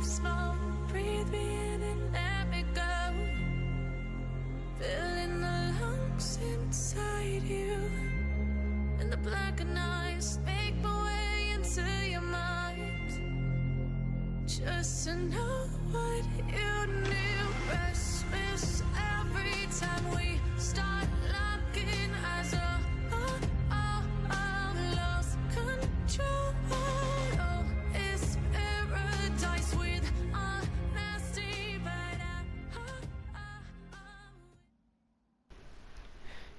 smoke. Breathe me in and let me go. Filling the lungs inside you. And the blackened eyes make my way into your mind. Just to know what you knew. Restless every time we start locking eyes. Lost control. Oh, it's paradise with honesty, but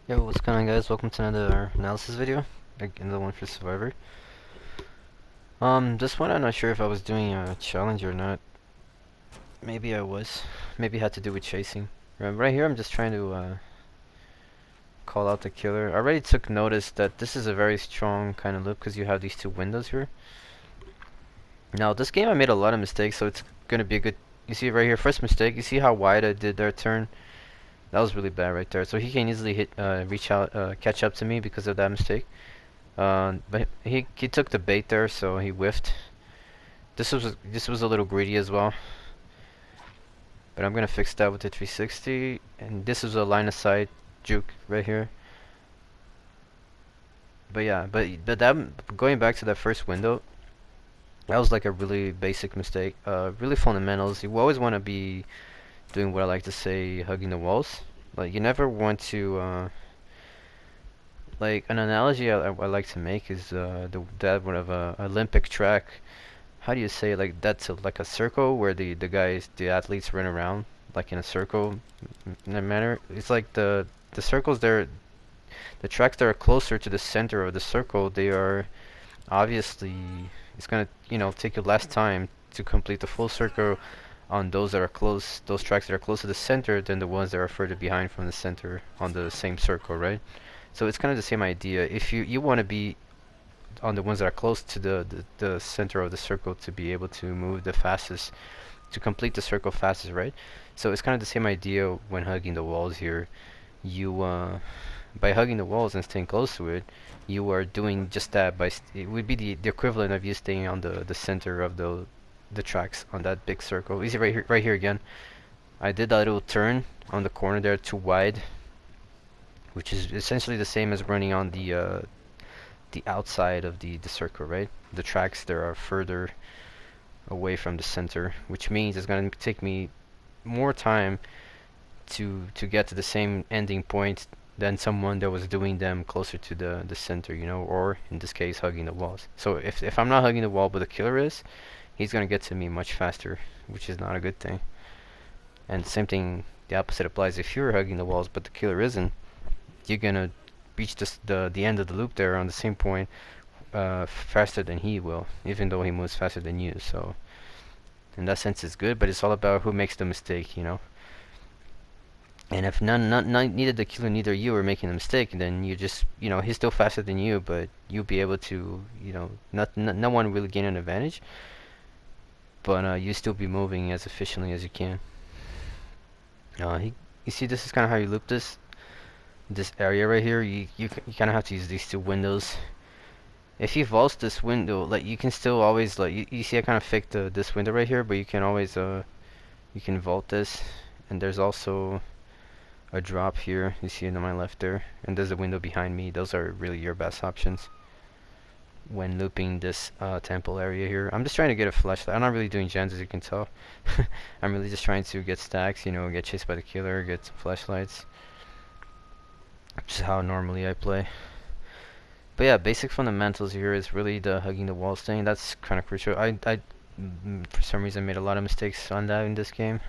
Yo, what's going on, guys? Welcome to another analysis video, another one for Survivor. This one I'm not sure if I was doing a challenge or not. Maybe I was. Maybe it had to do with chasing. Right here I'm just trying to call out the killer. I already took notice that this is a very strong kind of loop because you have these two windows here. Now this game I made a lot of mistakes, so it's gonna be a good. You see right here, first mistake. You see how wide I did their turn? That was really bad right there. So he can easily reach out, catch up to me because of that mistake. But he took the bait there, so he whiffed. This was a little greedy as well. But I'm gonna fix that with the 360. And this is a line of sight juke right here. But yeah, but that going back to that first window, that was like a really basic mistake. Really fundamentals. You always want to be doing what I like to say, hugging the walls. Like you never want to. Like an analogy I like to make is that one of a Olympic track. How do you say, like that's like a circle where the athletes run around like in a circle in a manner. It's like the circles there, the tracks that are closer to the center of the circle. They are obviously, it's gonna take you less time to complete the full circle on those that are close, those tracks that are close to the center than the ones that are further behind from the center on the same circle, right? So it's kind of the same idea. If you want to be on the ones that are close to the center of the circle to be able to move the fastest, to complete the circle fastest, right? So it's kind of the same idea when hugging the walls here. You by hugging the walls and staying close to it, you are doing just that. It would be the equivalent of you staying on the center of the tracks on that big circle. You see right here again. I did that little turn on the corner there too wide, which is essentially the same as running on the outside of the circle, right? The tracks there are further away from the center, which means it's gonna take me more time to get to the same ending point than someone that was doing them closer to the center, or in this case hugging the walls. So if I'm not hugging the wall but the killer is, he's gonna get to me much faster, which is not a good thing. And the same thing, the opposite applies. If you're hugging the walls but the killer isn't, you're gonna reach the end of the loop there on the same point faster than he will, even though he moves faster than you. So in that sense it's good, but it's all about who makes the mistake, And if neither the killer, neither you are making the mistake, then you just, he's still faster than you, but you'll be able to, no one will gain an advantage, but you still be moving as efficiently as you can. You see, this is kind of how you loop this area right here. You kind of have to use these two windows. If you vault this window, like you can still always you see I kind of faked this window right here, but you can always you can vault this, and there's also a drop here. You see it on my left there, and there's a window behind me. Those are really your best options when looping this temple area here. I'm just trying to get a flashlight. I'm not really doing gens, as you can tell. I'm really just trying to get stacks, get chased by the killer, get some flashlights. Which is how normally I play. But yeah, basic fundamentals here is really the hugging the walls thing. That's kind of crucial. I for some reason made a lot of mistakes on that in this game.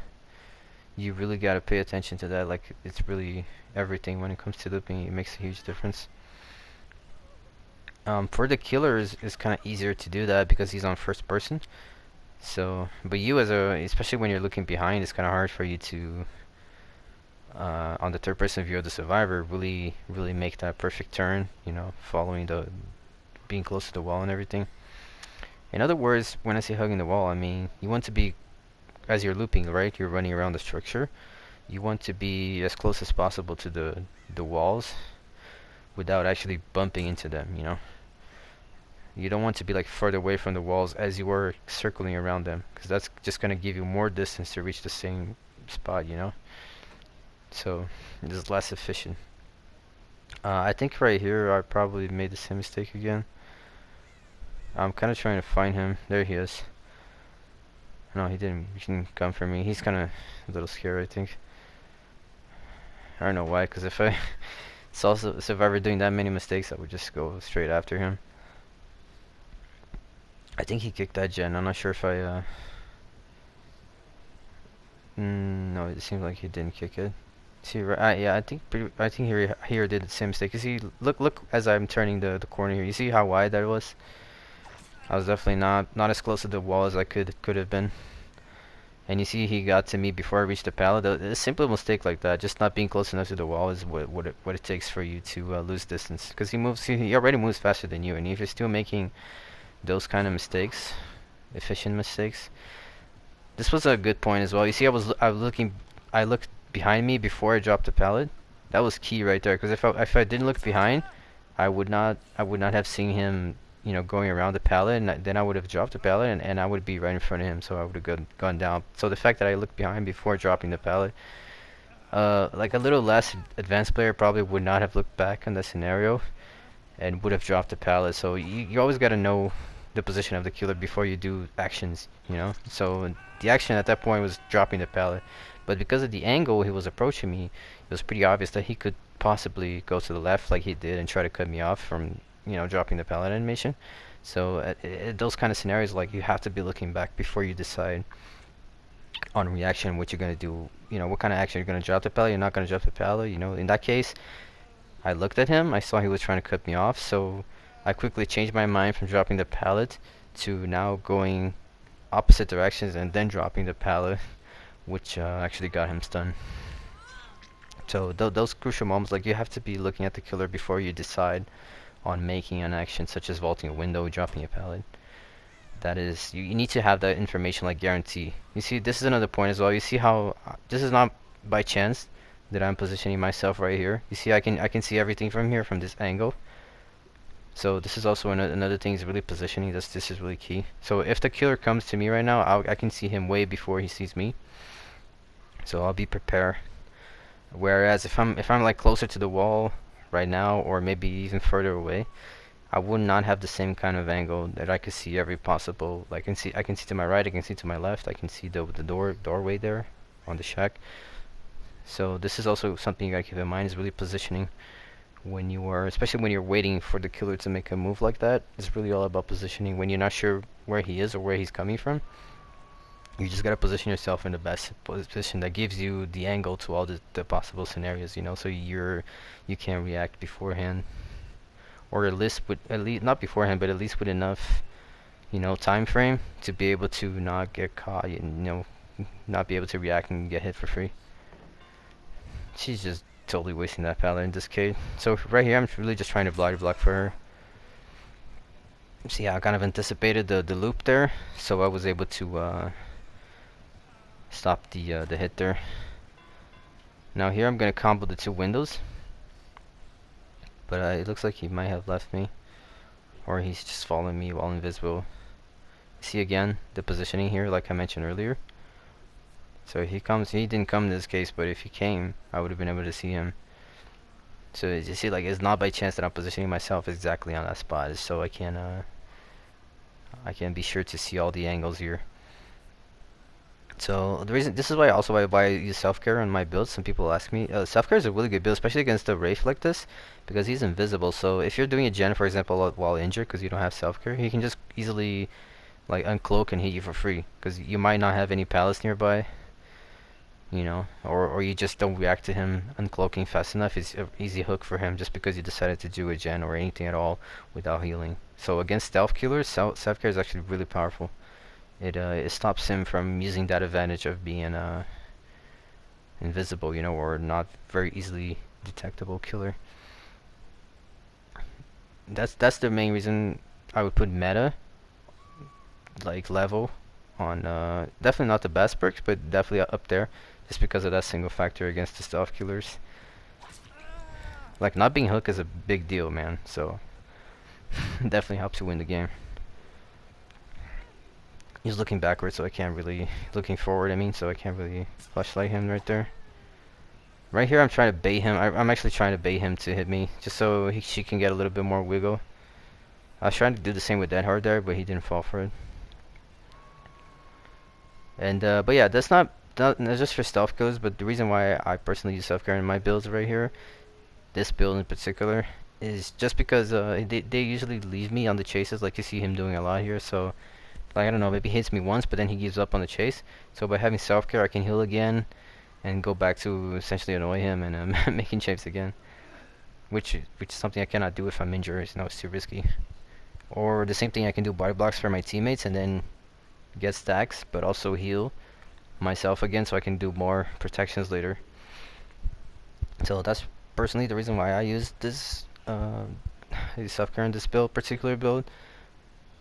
You really got to pay attention to that. Like, it's really everything when it comes to looping. It makes a huge difference. For the killer is kind of easier to do that because he's on first person. So, but you especially when you're looking behind, it's kind of hard for you to on the third person view of the survivor really make that perfect turn, following being close to the wall and everything. In other words, when I say hugging the wall, I mean you want to be, as you're looping, right, you're running around the structure, you want to be as close as possible to the walls without actually bumping into them, You don't want to be like further away from the walls as you are circling around them, because that's just gonna give you more distance to reach the same spot, you know. So it is less efficient. I think right here I probably made the same mistake again. I'm kind of trying to find him. There he is. No, he didn't. He didn't come for me. He's kind of a little scared, I think. I don't know why, because if I it's also so if I were doing that many mistakes, I would just go straight after him. I think he kicked that gen. I'm not sure if I no, it seems like he didn't kick it. See, yeah, I think here did the same mistake. You see, look as I'm turning the corner here. You see how wide that was? I was definitely not as close to the wall as I could have been. And you see, he got to me before I reached the pallet. A simple mistake like that, just not being close enough to the wall, is what it takes for you to lose distance. Because he already moves faster than you, and if you're still making those kind of mistakes, efficient mistakes. This was a good point as well. You see, I looked behind me before I dropped the pallet. That was key right there. Because if I didn't look behind, I would not have seen him, you know, going around the pallet, and then I would have dropped the pallet, and I would be right in front of him, so I would have gone down. So the fact that I looked behind before dropping the pallet, like a little less advanced player probably would not have looked back in that scenario, and would have dropped the pallet. So you always got to know the position of the killer before you do actions, you know. So the action at that point was dropping the pallet, but because of the angle he was approaching me, it was pretty obvious that he could possibly go to the left like he did and try to cut me off from, you know, dropping the pallet animation. So at those kind of scenarios, like, you have to be looking back before you decide on reaction what you're gonna do. You know, what kind of action you're gonna drop the pallet. You're not gonna drop the pallet. You know, in that case, I looked at him. I saw he was trying to cut me off, so I quickly changed my mind from dropping the pallet to now going opposite directions and then dropping the pallet, which actually got him stunned. So those crucial moments, like, you have to be looking at the killer before you decide on making an action such as vaulting a window, dropping a pallet. That is, you need to have that information, like, guarantee. You see, this is another point as well. You see how this is not by chance that I'm positioning myself right here. You see, I can see everything from here, from this angle. So this is also another thing, is really positioning. This is really key. So if the killer comes to me right now, I can see him way before he sees me. So I'll be prepared. Whereas if I'm like closer to the wall right now, or maybe even further away, I would not have the same kind of angle that I could see every possible. Like, I can see to my right, I can see to my left, I can see the doorway there on the shack. So this is also something you gotta keep in mind, is really positioning when you are, especially when you're waiting for the killer to make a move like that. It's really all about positioning. When you're not sure where he is or where he's coming from, you just gotta position yourself in the best position that gives you the angle to all the possible scenarios, you know, so you can react beforehand, or at least not beforehand, but at least with enough, you know, time frame to be able to not get caught, you know, not be able to react and get hit for free. She's just totally wasting that pallet in this case. So right here, I'm really just trying to block for her. See, I kind of anticipated the loop there, so I was able to stop the hit there. Now here I'm gonna combo the two windows, but it looks like he might have left me, or he's just following me while invisible. See again the positioning here, like I mentioned earlier. So he didn't come in this case, but if he came, I would have been able to see him. So you see, like, it's not by chance that I'm positioning myself exactly on that spot, so I can be sure to see all the angles here. So the reason, this is why also why I use self-care on my builds. Some people ask me, self-care is a really good build, especially against a Wraith like this, because he's invisible. So if you're doing a gen, for example, while injured, because you don't have self-care, he can just easily, like, uncloak and hit you for free, because you might not have any pallets nearby, you know, or you just don't react to him uncloaking fast enough. It's an easy hook for him just because you decided to do a gen or anything at all without healing. So against stealth killers, self-care is actually really powerful. It stops him from using that advantage of being invisible, you know, or not very easily detectable killer. That's the main reason I would put meta, like, level on, definitely not the best perks, but definitely up there, just because of that single factor against the stealth killers. Like, not being hooked is a big deal, man. So Definitely helps you win the game. He's looking backwards, so I can't really looking forward. I mean, so I can't really flashlight him right there. Right here, I'm trying to bait him. I'm actually trying to bait him to hit me, just so she can get a little bit more wiggle. I was trying to do the same with Dead Hard there, but he didn't fall for it. And but yeah, that's not just for stealth kills, but the reason why I personally use self-care in my builds right here, this build in particular, is just because they usually leave me on the chases, like you see him doing a lot here. So like I don't know, maybe he hits me once, but then he gives up on the chase. So by having self-care, I can heal again and go back to essentially annoy him and making chase again, which is something I cannot do if I'm injured. You know, it's too risky. Or the same thing, I can do body blocks for my teammates and then get stacks, but also heal myself again, so I can do more protections later. So that's personally the reason why I use this self-care in this particular build.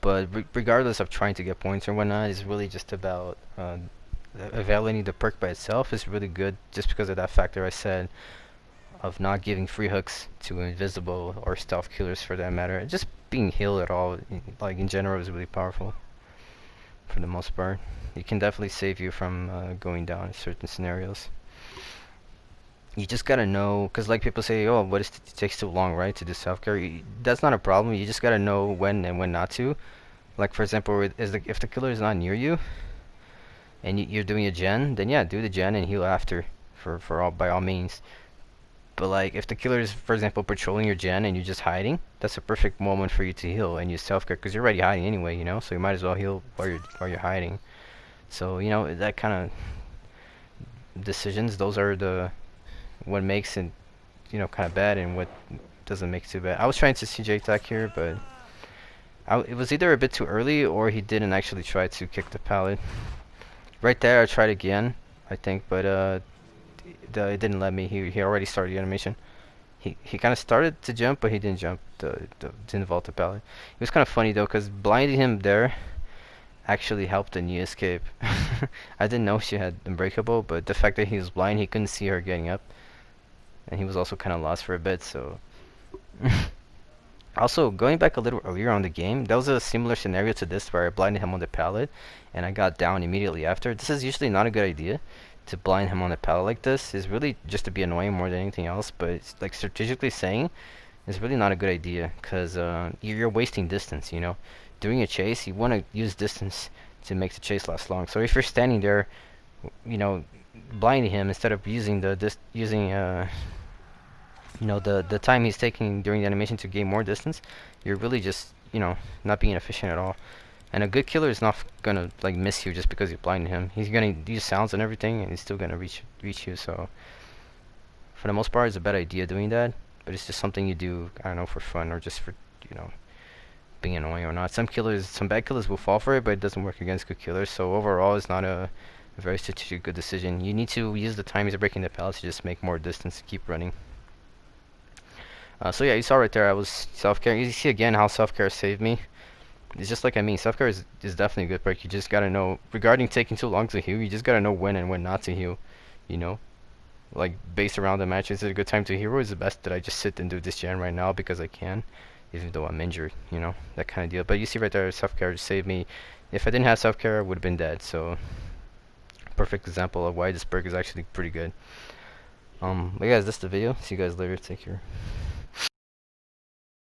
But regardless of trying to get points or whatnot, it's really just about evaluating the perk by itself is really good, just because of that factor I said of not giving free hooks to invisible or stealth killers for that matter. Just being healed at all, like in general, is really powerful for the most part. It can definitely save you from going down in certain scenarios. You just gotta know, cause like people say, oh, what is it takes too long, right, to do self-care. That's not a problem. You just gotta know when and when not to. Like for example, if the killer is not near you and you're doing a gen, then yeah, do the gen and heal after, by all means. But like if the killer is, for example, patrolling your gen and you're just hiding, that's a perfect moment for you to heal and use self-care, because you're already hiding anyway, you know. So you might as well heal while you're hiding. So you know, that kind of decisions, those are the what makes it, you know, kind of bad and what doesn't make it too bad. I was trying to CJ attack here, but it was either a bit too early or he didn't actually try to kick the pallet. Right there, I tried again, I think, but it didn't let me. He already started the animation. He kind of started to jump, but he didn't jump. Didn't vault the pallet. It was kind of funny though, cause blinding him there actually helped the knee escape. I didn't know she had Unbreakable, but the fact that he was blind, he couldn't see her getting up. And he was also kind of lost for a bit, so... Also, going back a little earlier on the game, that was a similar scenario to this where I blinded him on the pallet, and I got down immediately after. This is usually not a good idea, to blind him on the pallet like this. It's really just to be annoying more than anything else, but it's, like strategically saying, it's really not a good idea, because you're wasting distance, you know? Doing a chase, you want to use distance to make the chase last long. So if you're standing there, you know, blinding him instead of using you know, the time he's taking during the animation to gain more distance, you're really just, you know, not being efficient at all. And a good killer is not gonna like miss you just because you blinded him. He's gonna use sounds and everything, and he's still gonna reach you. So for the most part, it's a bad idea doing that. But it's just something you do, I don't know, for fun or just for, you know, being annoying or not. Some bad killers will fall for it, but it doesn't work against good killers. So overall, it's not a very strategic good decision. You need to use the time he's breaking the pallets to just make more distance and keep running. So yeah, you saw right there I was self-care. You see again how self-care saved me. It's just like I mean, self-care is definitely a good perk. You just gotta know, regarding taking too long to heal, you just gotta know when and when not to heal, you know? Like, based around the match, is it a good time to heal, or is it best that I just sit and do this gen right now because I can, even though I'm injured, you know? That kind of deal. But you see right there, self-care just saved me. If I didn't have self-care, I would have been dead, so... Perfect example of why this perk is actually pretty good. But guys, that's the video. See you guys later. Take care.